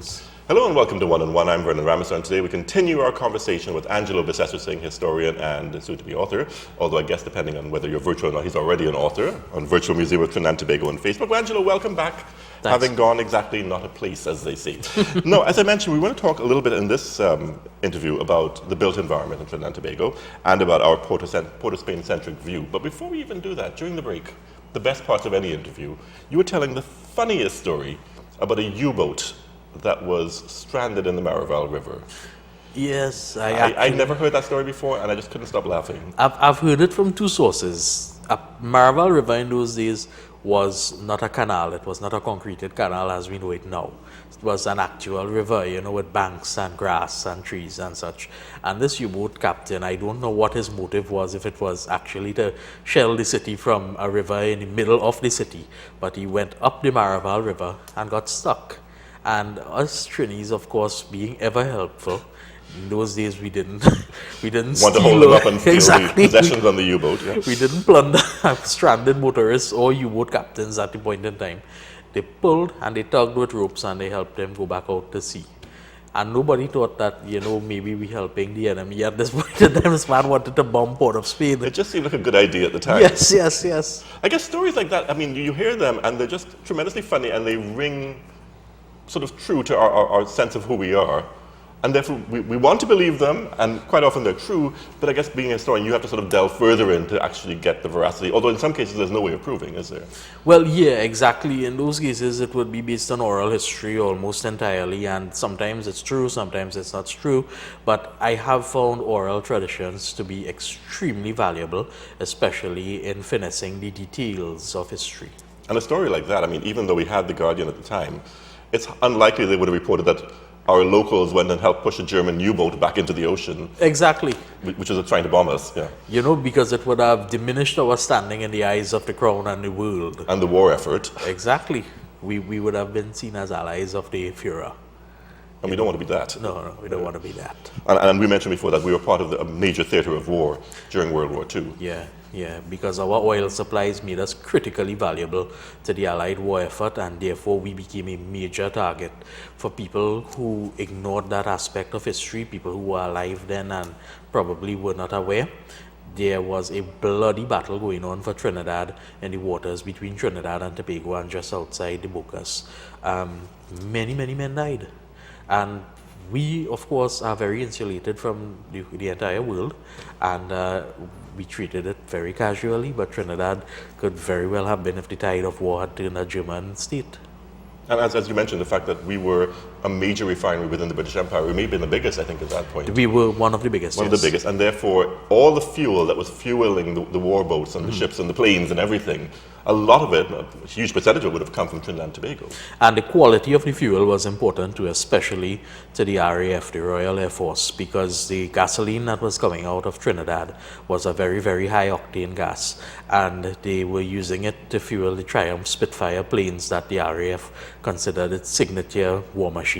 viewers. Hello and welcome to One on One. I'm Vernon Ramazan, and today we continue our conversation with Angelo Bissessarsingh, historian and soon-to-be author. Although I guess depending on whether you're virtual or not, he's already an author on Virtual Museum of Trinidad and Tobago on Facebook. Well, Angelo, welcome back. Thanks. Having gone exactly not a place, as they say. No, as I mentioned, we want to talk a little bit in this interview about the built environment in Trinidad and Tobago and about our Port of Spain-centric view. But before we even do that, during the break, the best parts of any interview, you were telling the funniest story about a U-boat that was stranded in the Maraval River. Yes, I never heard that story before, and I just couldn't stop laughing. I've heard it from two sources. Maraval River in those days was not a canal. It was not a concreted canal as we know it now. It was an actual river, with banks and grass and trees and such. And this U-boat captain, I don't know what his motive was, if it was actually to shell the city from a river in the middle of the city, but he went up the Maraval River and got stuck. And us Trinis, of course, being ever helpful, in those days we didn't Want to hold them up and steal the possessions on the U-boat. Yeah. We didn't plunder stranded motorists or U-boat captains at the point in time. They pulled and they tugged with ropes and they helped them go back out to sea. And nobody thought that, maybe we helping the enemy at this point in time. This man wanted to bomb Port of Spain. It just seemed like a good idea at the time. Yes. I guess stories like that, I mean, you hear them and they're just tremendously funny and they ring sort of true to our sense of who we are. And therefore, we want to believe them, and quite often they're true, but I guess being a historian, you have to sort of delve further in to actually get the veracity, although in some cases there's no way of proving, is there? Well, yeah, exactly. In those cases, it would be based on oral history almost entirely, and sometimes it's true, sometimes it's not true, but I have found oral traditions to be extremely valuable, especially in finessing the details of history. And a story like that, I mean, even though we had The Guardian at the time, it's unlikely they would have reported that our locals went and helped push a German U-boat back into the ocean. Exactly. Which is trying to bomb us, yeah. Because it would have diminished our standing in the eyes of the crown and the world. And the war effort. Exactly. We would have been seen as allies of the Führer. And we don't want to be that. No, we don't want to be that. And we mentioned before that we were part of a major theater of war during World War II. Yeah, because our oil supplies made us critically valuable to the Allied war effort, and therefore we became a major target for people who ignored that aspect of history, people who were alive then and probably were not aware. There was a bloody battle going on for Trinidad in the waters between Trinidad and Tobago and just outside the Bocas. Many men died. And we, of course, are very insulated from the entire world, and we treated it very casually, but Trinidad could very well have been if the tide of war had turned a German state. And as you mentioned, the fact that we were a major refinery within the British Empire, we may have been the biggest, I think, at that point. We were one of the biggest, One of the biggest, and therefore all the fuel that was fueling the war boats and the ships and the planes and everything, a lot of it, a huge percentage of it would have come from Trinidad and Tobago. And the quality of the fuel was important too, especially to the RAF, the Royal Air Force, because the gasoline that was coming out of Trinidad was a very, very high octane gas, and they were using it to fuel the Triumph Spitfire planes that the RAF considered its signature war machine.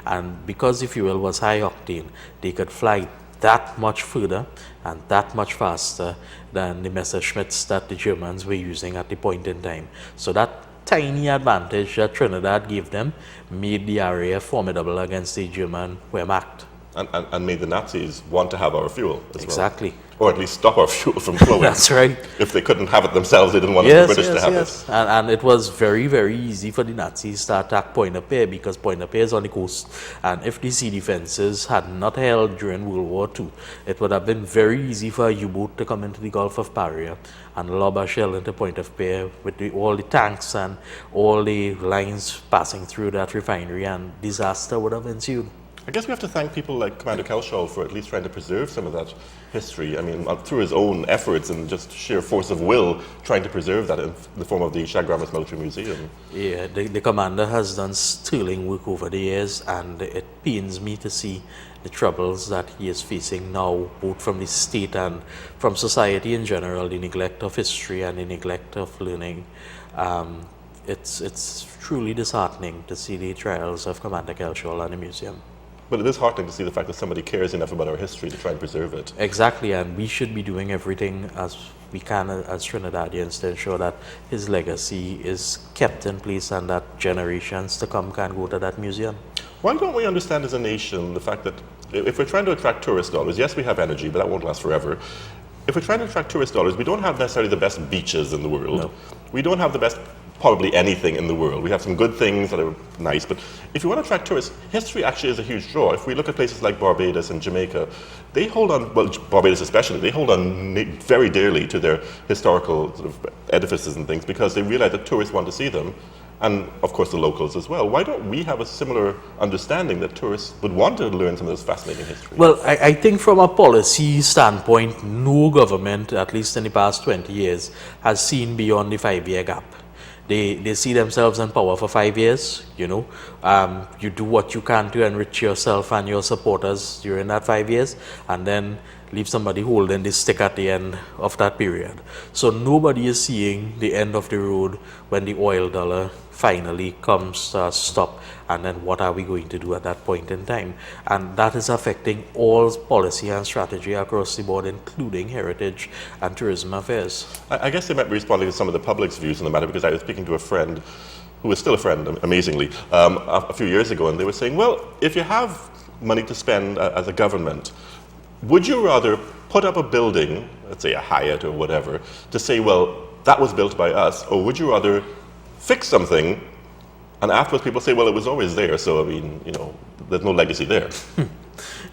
And because the fuel was high octane, they could fly that much further and that much faster than the Messerschmitts that the Germans were using at the point in time. So that tiny advantage that Trinidad gave them made the RAF formidable against the German Wehrmacht. And made the Nazis want to have our fuel as Exactly. well. Or at least stop our fuel from flowing. That's right. If they couldn't have it themselves, they didn't want the British to have it. And it was very, very easy for the Nazis to attack Pointe-à-Pitre because Pointe-à-Pitre is on the coast. And if the sea defenses had not held during World War II, it would have been very easy for a U-boat to come into the Gulf of Paria and lob a shell into Pointe-à-Pitre with all the tanks and all the lines passing through that refinery, and disaster would have ensued. I guess we have to thank people like Commander Kelshaw for at least trying to preserve some of that history. I mean, through his own efforts and just sheer force of will, trying to preserve that in the form of the Chaguaramas Military Museum. Yeah, the commander has done sterling work over the years, and it pains me to see the troubles that he is facing now, both from the state and from society in general, the neglect of history and the neglect of learning. It's truly disheartening to see the trials of Commander Kelshaw and the museum. But it is heartening to see the fact that somebody cares enough about our history to try and preserve it. Exactly, and we should be doing everything as we can as Trinidadians to ensure that his legacy is kept in place and that generations to come can go to that museum. Why don't we understand as a nation the fact that if we're trying to attract tourist dollars, yes, we have energy, but that won't last forever. If we're trying to attract tourist dollars, we don't have necessarily the best beaches in the world. No. We don't have the best, probably anything in the world. We have some good things that are nice, but if you want to attract tourists, history actually is a huge draw. If we look at places like Barbados and Jamaica, they hold on, well, Barbados especially, they hold on very dearly to their historical sort of edifices and things because they realize that tourists want to see them. And of course the locals as well. Why don't we have a similar understanding that tourists would want to learn some of this fascinating history? Well, I think from a policy standpoint, no government, at least in the past 20 years, has seen beyond the 5-year gap. They see themselves in power for 5 years, you know. You do what you can to enrich yourself and your supporters during that 5 years, and then leave somebody holding the stick at the end of that period. So nobody is seeing the end of the road when the oil dollar finally comes to a stop, and then what are we going to do at that point in time? And that is affecting all policy and strategy across the board, including heritage and tourism affairs. I guess they might be responding to some of the public's views on the matter because I was speaking to a friend who is still a friend, amazingly, a few years ago, and they were saying, well, if you have money to spend as a government, would you rather put up a building, let's say a Hyatt or whatever, to say, well, that was built by us, or would you rather fix something and afterwards people say, well, it was always there, so I mean, you know, there's no legacy there.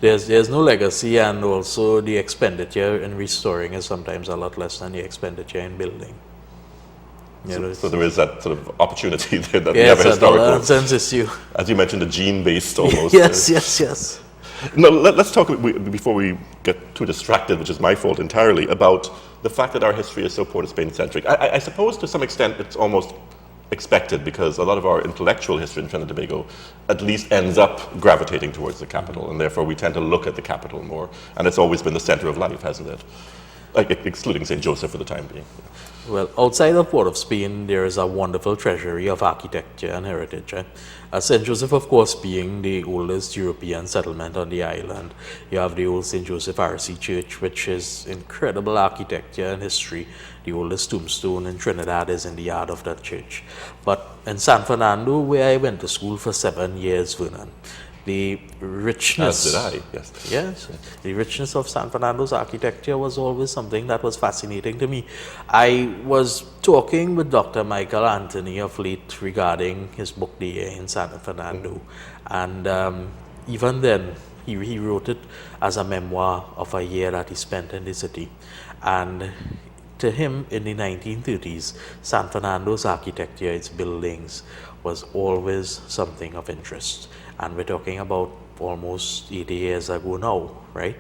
There's no legacy, and also the expenditure in restoring is sometimes a lot less than the expenditure in building. You know, So there is that sort of opportunity there that we yes, have a a dollar historical, and cents issue. as you mentioned, a gene-based almost. Yes. No, let's talk, before we get too distracted, which is my fault entirely, about the fact that our history is so Port of Spain-centric. I suppose to some extent it's almost expected because a lot of our intellectual history in Trinidad and Tobago at least ends up gravitating towards the capital, and therefore we tend to look at the capital more, and it's always been the center of life, hasn't it? Like, excluding St. Joseph for the time being. Well, outside of Port of Spain, there is a wonderful treasury of architecture and heritage. St. Joseph, of course, being the oldest European settlement on the island. You have the old St. Joseph RC Church, which is incredible architecture and history. The oldest tombstone in Trinidad is in the yard of that church. But in San Fernando, where I went to school for 7 years, Vernon, the richness... As did I, yes. Yes, the richness of San Fernando's architecture was always something that was fascinating to me. I was talking with Dr. Michael Anthony of late regarding his book, The Year in San Fernando. And even then, he wrote it as a memoir of a year that he spent in the city. And to him, in the 1930s, San Fernando's architecture, its buildings, was always something of interest. And we're talking about almost 80 years ago now, right?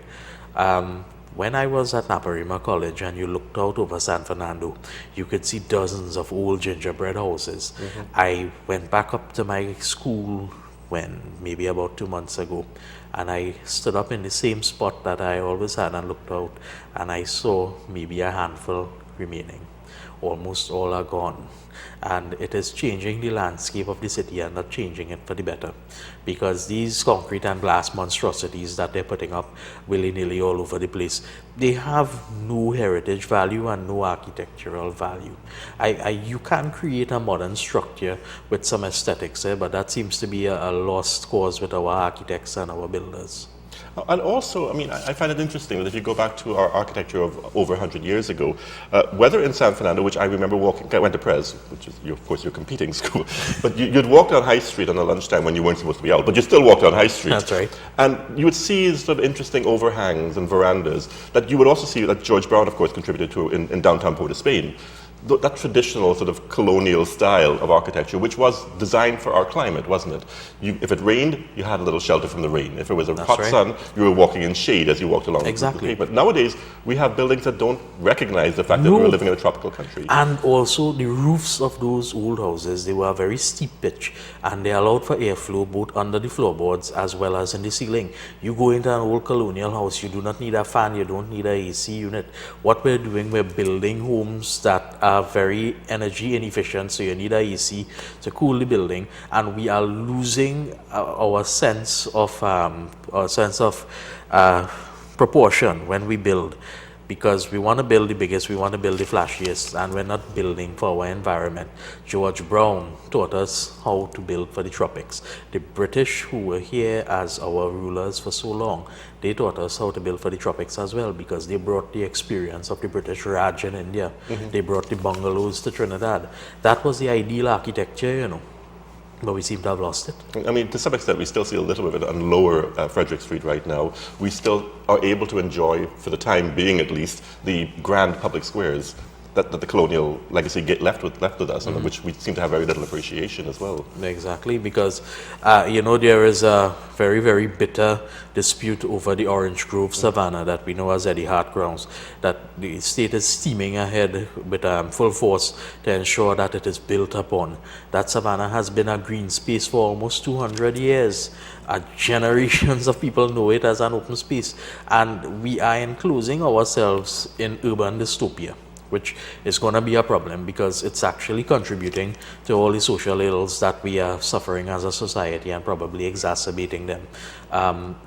When I was at Naparima College and you looked out over San Fernando, you could see dozens of old gingerbread houses. I went back up to my school maybe about 2 months ago, and I stood up in the same spot that I always had and looked out, and I saw maybe a handful remaining. Almost all are gone. And it is changing the landscape of the city and not changing it for the better, because these concrete and glass monstrosities that they're putting up willy-nilly all over the place, they have no heritage value and no architectural value. You can create a modern structure with some aesthetics there, but that seems to be a lost cause with our architects and our builders. And also, I mean, I find it interesting that if you go back to our architecture of over 100 years ago, whether in San Fernando, which I remember walking, I went to Pres, which is, of course, your competing school, but you'd walk down High Street on a lunchtime when you weren't supposed to be out, but you still walk down High Street. That's right. And you would see sort of interesting overhangs and verandas that you would also see that George Brown, of course, contributed to in downtown Port of Spain. That traditional sort of colonial style of architecture, which was designed for our climate, wasn't it? If it rained, you had a little shelter from the rain. If it was a hot sun, you were walking in shade as you walked along the pavement. Nowadays, we have buildings that don't recognize the fact that we're living in a tropical country. And also, the roofs of those old houses, they were very steep pitch, and they allowed for airflow both under the floorboards as well as in the ceiling. You go into an old colonial house, you do not need a fan, you don't need a AC unit. What we're doing, we're building homes that are very energy inefficient, so you need a AC to cool the building, and we are losing our sense of proportion when we build. because we want to build the biggest, we want to build the flashiest, and we're not building for our environment. George Brown taught us how to build for the tropics. The British, who were here as our rulers for so long, they taught us how to build for the tropics as well, because they brought the experience of the British Raj in India. They brought the bungalows to Trinidad. That was the ideal architecture, you know. But we seem to have lost it. I mean, to some extent, we still see a little bit of it on lower Frederick Street right now. We still are able to enjoy, for the time being at least, the grand public squares that the colonial legacy left with us, and which we seem to have very little appreciation as well. Exactly, because you know, there is a very, very bitter dispute over the Orange Grove Savannah that we know as Eddie Hart grounds, that the state is steaming ahead with full force to ensure that it is built upon. That savannah has been a green space for almost 200 years. Generations of people know it as an open space, and we are enclosing ourselves in urban dystopia, which is going to be a problem because it's actually contributing to all the social ills that we are suffering as a society and probably exacerbating them.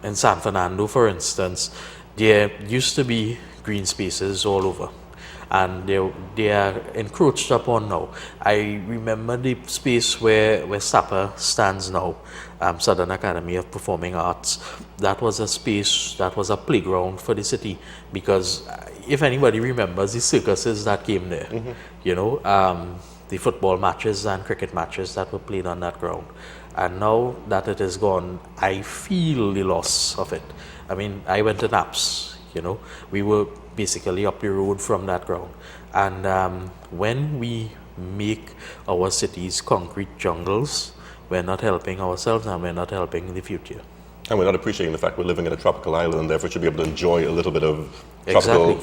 In San Fernando, for instance, there used to be green spaces all over, and they are encroached upon now. I remember the space where SAPA stands now, Southern Academy of Performing Arts. That was a space, that was a playground for the city, because if anybody remembers the circuses that came there, you know, the football matches and cricket matches that were played on that ground. And now that it is gone, I feel the loss of it. I mean, I went to Naps, you know, we were basically up the road from that ground. And when we make our cities concrete jungles, we're not helping ourselves and we're not helping the future. And we're not appreciating the fact we're living in a tropical island, and therefore should be able to enjoy a little bit of tropical,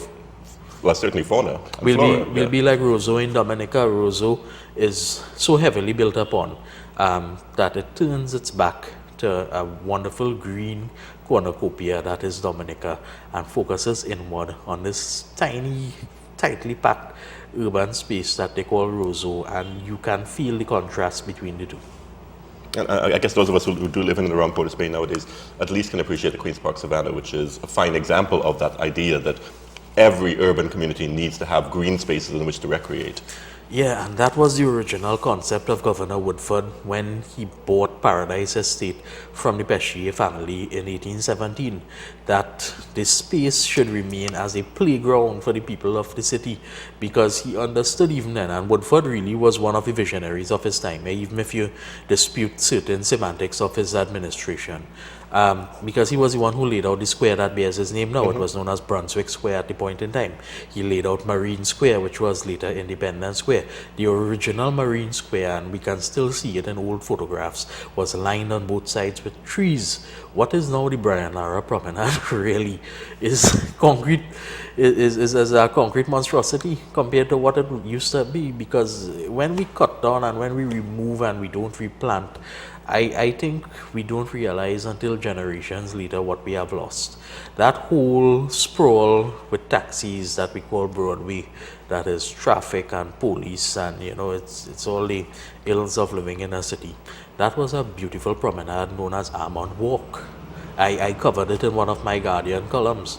well, certainly fauna and flora. We'll be like Roseau in Dominica. Roseau is so heavily built upon that it turns its back to a wonderful green cornucopia that is Dominica, and focuses inward on this tiny, tightly packed urban space that they call Roseau, and you can feel the contrast between the two. And I guess those of us who do live in and around Port of Spain nowadays at least can appreciate the Queen's Park Savannah, which is a fine example of that idea that every urban community needs to have green spaces in which to recreate. Yeah, and that was the original concept of Governor Woodford when he bought Paradise Estate from the Pescier family in 1817, that this space should remain as a playground for the people of the city, because he understood even then, and Woodford really was one of the visionaries of his time, even if you dispute certain semantics of his administration. Because he was the one who laid out the square that bears his name now. It was known as Brunswick Square at the point in time. He laid out Marine Square, which was later Independence Square. The original Marine Square, and we can still see it in old photographs, was lined on both sides with trees. What is now the Brian Lara Promenade really is concrete, is a concrete monstrosity compared to what it used to be, because when we cut down and when we remove and we don't replant, I think we don't realize until generations later what we have lost. That whole sprawl with taxis that we call Broadway, that is traffic and police, and you know, it's all the ills of living in a city. That was a beautiful promenade known as Almond Walk. I covered it in one of my Guardian columns.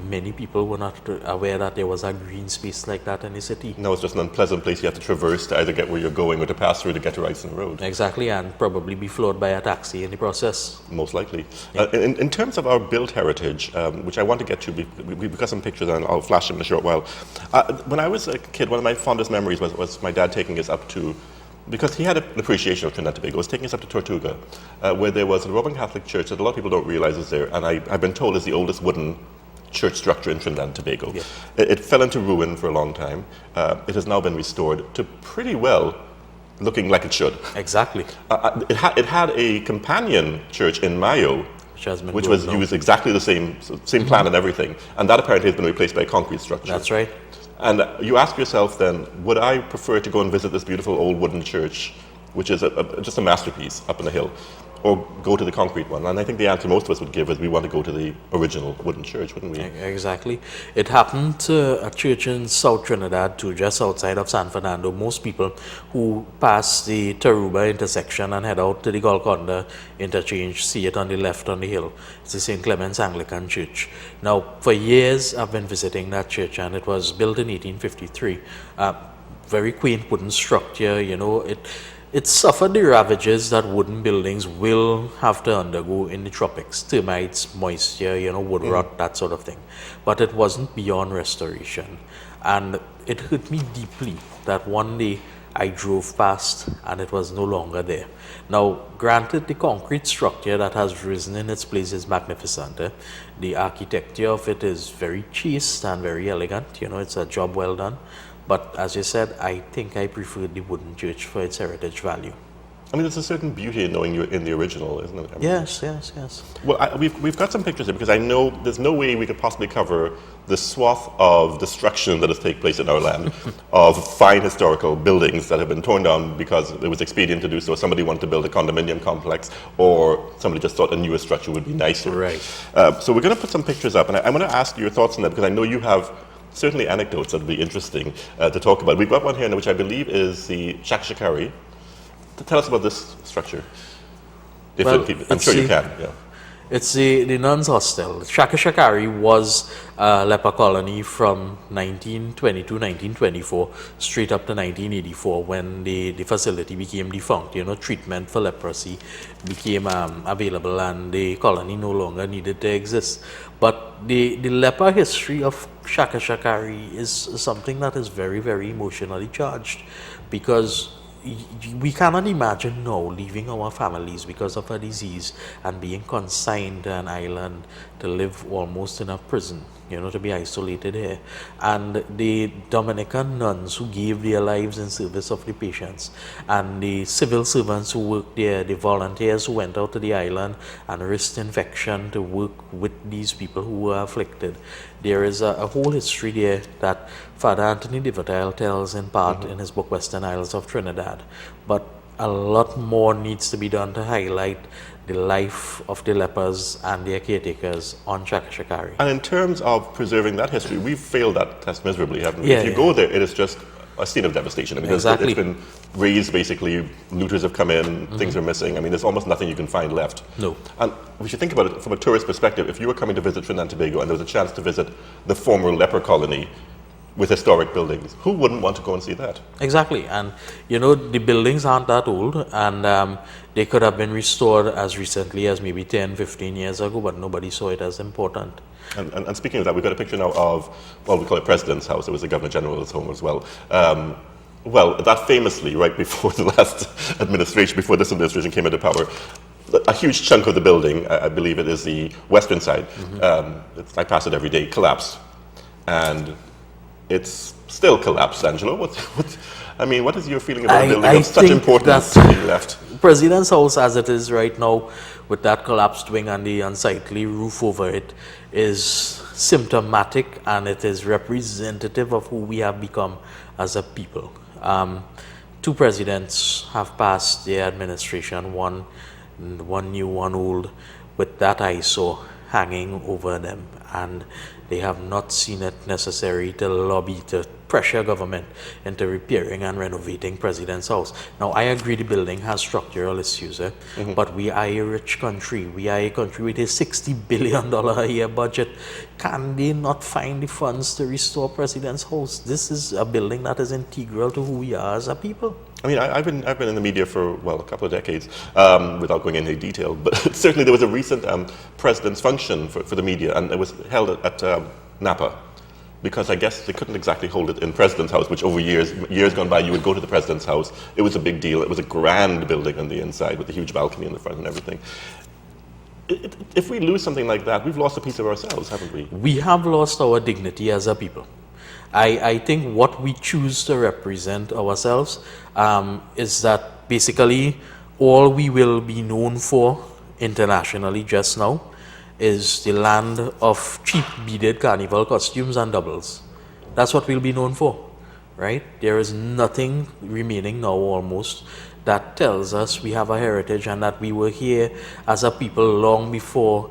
Many people were not aware that there was a green space like that in the city. No, it's just an unpleasant place you have to traverse to either get where you're going or to pass through to get to Wrightson Road. Exactly, and probably be floored by a taxi in the process. Most likely. Yeah. In terms of our built heritage, which I want to get to, we've got some pictures and I'll flash them in a short while. When I was a kid, one of my fondest memories was my dad taking us up to, because he had an appreciation of Trinidad and Tobago, was taking us up to Tortuga, where there was a Roman Catholic church that a lot of people don't realize is there, and I've been told is the oldest wooden church structure in Trinidad and Tobago. Yeah. It fell into ruin for a long time. It has now been restored to pretty well looking like it should. Exactly. It had a companion church in Mayo, which was used exactly the same plan and everything, and that apparently has been replaced by a concrete structure. That's right. And you ask yourself then, would I prefer to go and visit this beautiful old wooden church, which is just a masterpiece up on the hill, or go to the concrete one? And I think the answer most of us would give is we want to go to the original wooden church, wouldn't we? Exactly. It happened to a church in South Trinidad too, just outside of San Fernando. Most people who pass the Taruba intersection and head out to the Golconda interchange see it on the left on the hill. It's the St. Clement's Anglican Church. Now, for years I've been visiting that church, and it was built in 1853. Very quaint wooden structure, it suffered the ravages that wooden buildings will have to undergo in the tropics: termites, moisture, wood rot, that sort of thing. But it wasn't beyond restoration. And it hurt me deeply that one day I drove past and it was no longer there. Now, granted, the concrete structure that has risen in its place is magnificent. The architecture of it is very chaste and very elegant. It's a job well done. But as you said, I think I prefer the wooden church for its heritage value. I mean, there's a certain beauty in knowing you're in the original, isn't it? I mean, Yes. well, we've got some pictures here because I know there's no way we could possibly cover the swath of destruction that has taken place in our land of fine historical buildings that have been torn down because it was expedient to do so. Somebody wanted to build a condominium complex, or somebody just thought a newer structure would be nicer. Right. So we're going to put some pictures up, and I'm going to ask your thoughts on that because I know you have certainly anecdotes that would be interesting to talk about. We've got one here now, which I believe is the Shakshakari. Tell us about this structure. I'm sure you can. Yeah. It's the nuns' hostel. Shakashakari was a leper colony from 1920 to 1924, straight up to 1984, when the facility became defunct. Treatment for leprosy became available, and the colony no longer needed to exist. But the leper history of Shakashakari is something that is very, very emotionally charged, because we cannot imagine now leaving our families because of a disease and being consigned to an island to live almost in a prison, to be isolated here. And the Dominican nuns who gave their lives in service of the patients, and the civil servants who worked there, the volunteers who went out to the island and risked infection to work with these people who were afflicted. There is a whole history there that Father Anthony de Vertel tells in part in his book Western Isles of Trinidad. But a lot more needs to be done to highlight the life of the lepers and their caretakers on Shakashakari. And in terms of preserving that history, we've failed that test miserably, haven't we? If you go there, it is just a scene of devastation. I mean, Exactly. it's been razed, basically. Looters have come in, things are missing. I mean, there's almost nothing you can find left. No. And we should think about it from a tourist perspective. If you were coming to visit Trinidad and Tobago and there was a chance to visit the former leper colony with historic buildings, who wouldn't want to go and see that? Exactly. And the buildings aren't that old, and they could have been restored as recently as maybe 10, 15 years ago, but nobody saw it as important. And speaking of that, we've got a picture now of, well, we call it President's House. It was the Governor General's home as well. Well, that famously, right before the last administration, before this administration came into power, a huge chunk of the building, I believe it is the western side, I pass it every day, collapsed. And it's still collapsed, Angelo. What is your feeling about a building of such importance being left? President's House, as it is right now, with that collapsed wing and the unsightly roof over it, is symptomatic, and it is representative of who we have become as a people. Two presidents have passed their administration, one new, one old, with that eyesore hanging over them, and they have not seen it necessary to lobby, to pressure government into repairing and renovating President's House. Now, I agree the building has structural issues, but we are a rich country. We are a country with a $60 billion a year budget. Can they not find the funds to restore President's House? This is a building that is integral to who we are as a people. I mean, I've been in the media for, well, a couple of decades, without going into detail, but certainly there was a recent president's function for the media, and it was held at Napa, because I guess they couldn't exactly hold it in President's House, which over years gone by, you would go to the President's House. It was a big deal. It was a grand building on the inside with a huge balcony in the front and everything. If we lose something like that, we've lost a piece of ourselves, haven't we? We have lost our dignity as a people. I think what we choose to represent ourselves is that basically all we will be known for internationally just now is the land of cheap beaded carnival costumes and doubles. That's what we'll be known for. right? There is nothing remaining now almost that tells us we have a heritage and that we were here as a people long before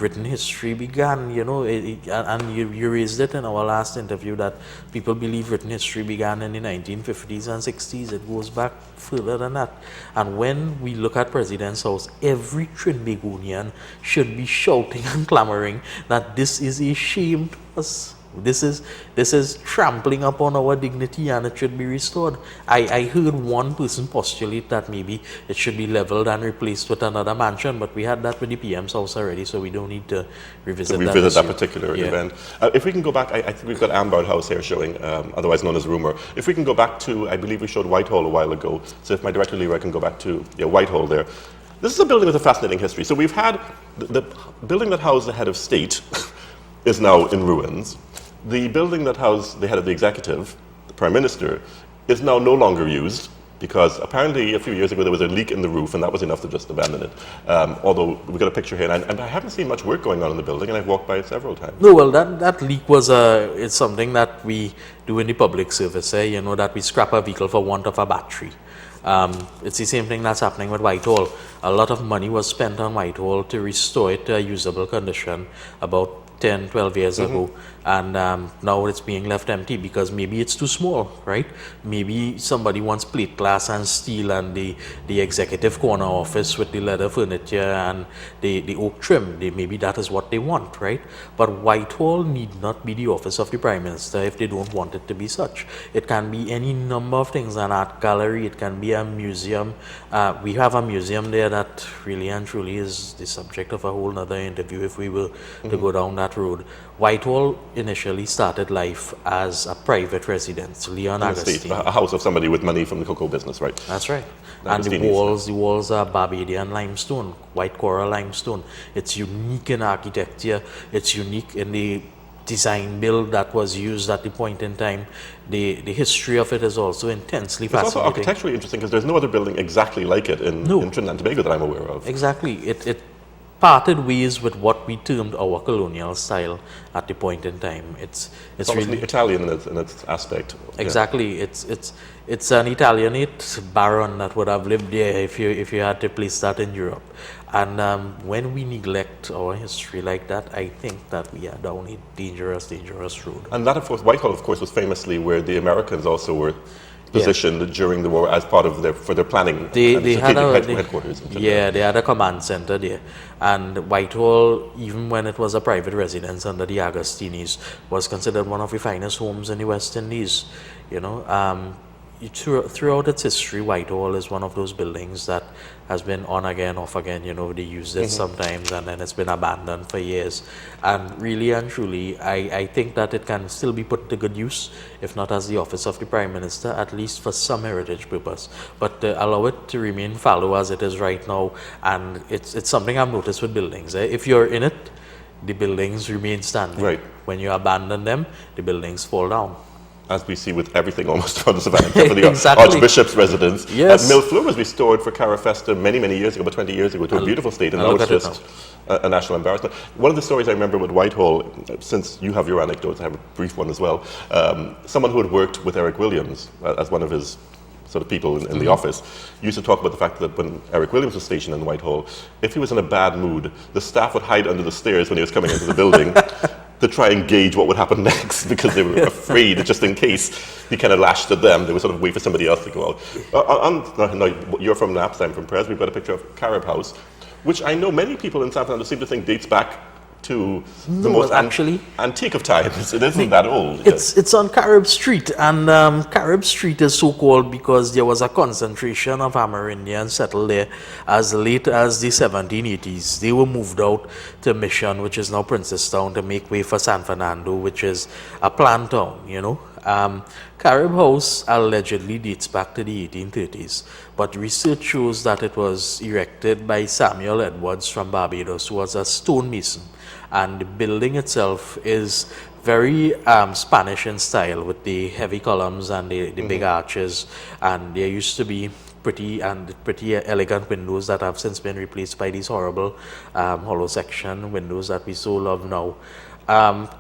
written history began. And you raised it in our last interview that people believe written history began in the 1950s and 60s. It goes back further than that. And when we look at President's House, every Trinbagonian should be shouting and clamoring that this is a shame to us. This is trampling upon our dignity and it should be restored. I heard one person postulate that maybe it should be leveled and replaced with another mansion, but we had that with the PM's house already, so we don't need to revisit that particular event. If we can go back, I think we've got Amber House here showing, otherwise known as Rumour. If we can go back to, I believe we showed Whitehall a while ago, so if my director Leroy can go back to Whitehall there. This is a building with a fascinating history. So we've had the building that housed the head of state is now in ruins. The building that housed the head of the executive, the prime minister, is now no longer used because apparently a few years ago there was a leak in the roof and that was enough to just abandon it. Although we've got a picture here and I haven't seen much work going on in the building and I've walked by it several times. No, well, that leak was it's something that we do in the public service, that we scrap a vehicle for want of a battery. It's the same thing that's happening with Whitehall. A lot of money was spent on Whitehall to restore it to a usable condition about 10, 12 years ago, and now it's being left empty because maybe it's too small, right? Maybe somebody wants plate glass and steel and the executive corner office with the leather furniture and the oak trim. Maybe that is what they want, right? But Whitehall need not be the office of the Prime Minister if they don't want it to be such. It can be any number of things, an art gallery, it can be a museum. We have a museum there that really and truly is the subject of a whole other interview if we were to go down that road. Whitehall initially started life as a private residence. Leon Agustin. A house of somebody with money from the cocoa business, right? That's right. And the walls are Barbadian limestone, white coral limestone. It's unique in architecture. It's unique in the design build that was used at the point in time. The history of it is also intensely fascinating. It's also architecturally interesting because there's no other building exactly like it in Trinidad and Tobago that I'm aware of. Exactly. It parted ways with what we termed our colonial style at the point in time. It's really Italian in its aspect. Exactly. Yeah. It's an Italianate baron that would have lived there if you had to place that in Europe. And when we neglect our history like that, I think that we are down a dangerous road. And that, of course, Whitehall, of course, was famously where the Americans also were positioned during the war as part of their planning. They had headquarters. They had a command center there, and Whitehall, even when it was a private residence under the Agustinis, was considered one of the finest homes in the West Indies. Throughout its history, Whitehall is one of those buildings that has been on again, off again. They used it sometimes and then it's been abandoned for years. And really and truly, I think that it can still be put to good use, if not as the office of the Prime Minister, at least for some heritage purpose. But allow it to remain fallow as it is right now. And it's something I've noticed with buildings. If you're in it, the buildings remain standing. Right. When you abandon them, the buildings fall down. As we see with everything almost on the Savannah, for the Exactly. Archbishop's residence. Yes. Mill Fleur was restored for Carafesta many years ago, about 20 years ago, to a beautiful state, and now it's just a national embarrassment. One of the stories I remember with Whitehall, since you have your anecdotes, I have a brief one as well. Someone who had worked with Eric Williams as one of his sort of people in the office, used to talk about the fact that when Eric Williams was stationed in Whitehall, if he was in a bad mood, the staff would hide under the stairs when he was coming into the building to try and gauge what would happen next, because they were afraid, just in case he kind of lashed at them, they would sort of wait for somebody else to go out. No, you're from Naps, I'm from Pres. We've got a picture of Carib House, which I know many people in San Fernando seem to think dates back to the most antique of times. It isn't that old. It's on Carib Street, and Carib Street is so called because there was a concentration of Amerindians settled there as late as the 1780s. They were moved out to Mission, which is now Princestown, to make way for San Fernando, which is a plant town, Carib House allegedly dates back to the 1830s, but research shows that it was erected by Samuel Edwards from Barbados, who was a stonemason. And the building itself is very Spanish in style, with the heavy columns and the big arches. And there used to be pretty elegant windows that have since been replaced by these horrible hollow section windows that we so love now.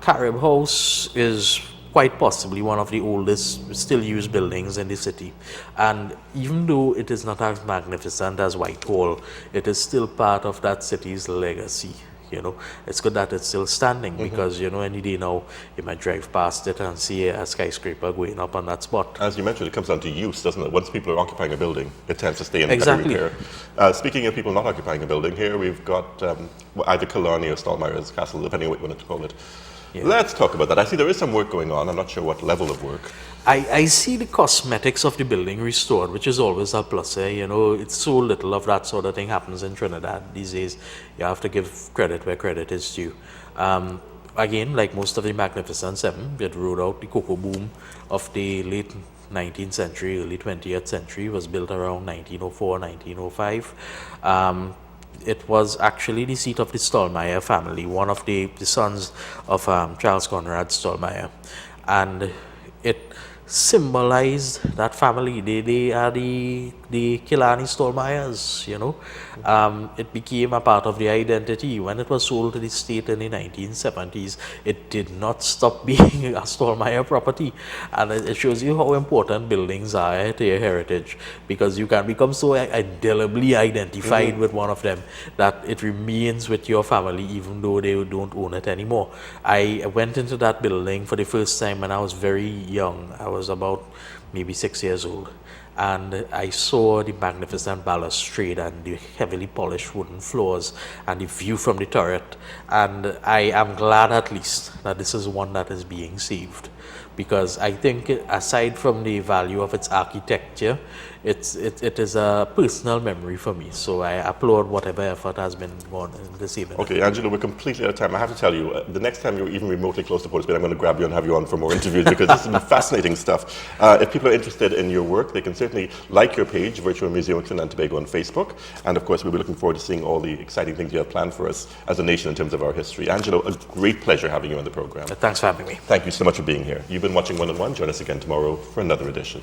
Carib House is quite possibly one of the oldest still used buildings in the city. And even though it is not as magnificent as Whitehall, it is still part of that city's legacy. You know, it's good that it's still standing because, you know, any day now you might drive past it and see a skyscraper going up on that spot. As you mentioned, it comes down to use, doesn't it? Once people are occupying a building, it tends to stay in Exactly. heavy repair. Speaking of people not occupying a building, here we've got either Killarney or Stallmeyer's Castle, depending on what you want to call it. Yeah. Let's talk about that. I see there is some work going on. I'm not sure what level of work. I see the cosmetics of the building restored, which is always a plus. You know, it's so little of that sort of thing happens in Trinidad these days. You have to give credit where credit is due. Again, like most of the Magnificent Seven, it rode out the cocoa boom of the late 19th century, early 20th century. It was built around 1904, 1905. It was actually the seat of the Stallmeyer family, one of the sons of Charles Conrad Stallmeyer. And it symbolized that family. They are the Killarney Stallmeyers, you know. It became a part of the identity. When it was sold to the state in the 1970s, it did not stop being a Stallmeyer property. And it shows you how important buildings are to your heritage, because you can become so indelibly identified with one of them that it remains with your family even though they don't own it anymore. I went into that building for the first time when I was very young. I was about maybe 6 years old, and I saw the magnificent balustrade and the heavily polished wooden floors and the view from the turret, and I am glad at least that this is one that is being saved, because I think aside from the value of its architecture, it is a personal memory for me. So I applaud whatever effort has been gone in this evening. Okay, Angelo, we're completely out of time. I have to tell you, the next time you're even remotely close to Port of Spain, I'm going to grab you and have you on for more interviews because this is fascinating stuff. If people are interested in your work, they can certainly like your page, Virtual Museum of Trinidad and Tobago on Facebook. And of course, we'll be looking forward to seeing all the exciting things you have planned for us as a nation in terms of our history. Angelo, a great pleasure having you on the program. Thanks for having me. Thank you so much for being here. You've been watching One on One. Join us again tomorrow for another edition.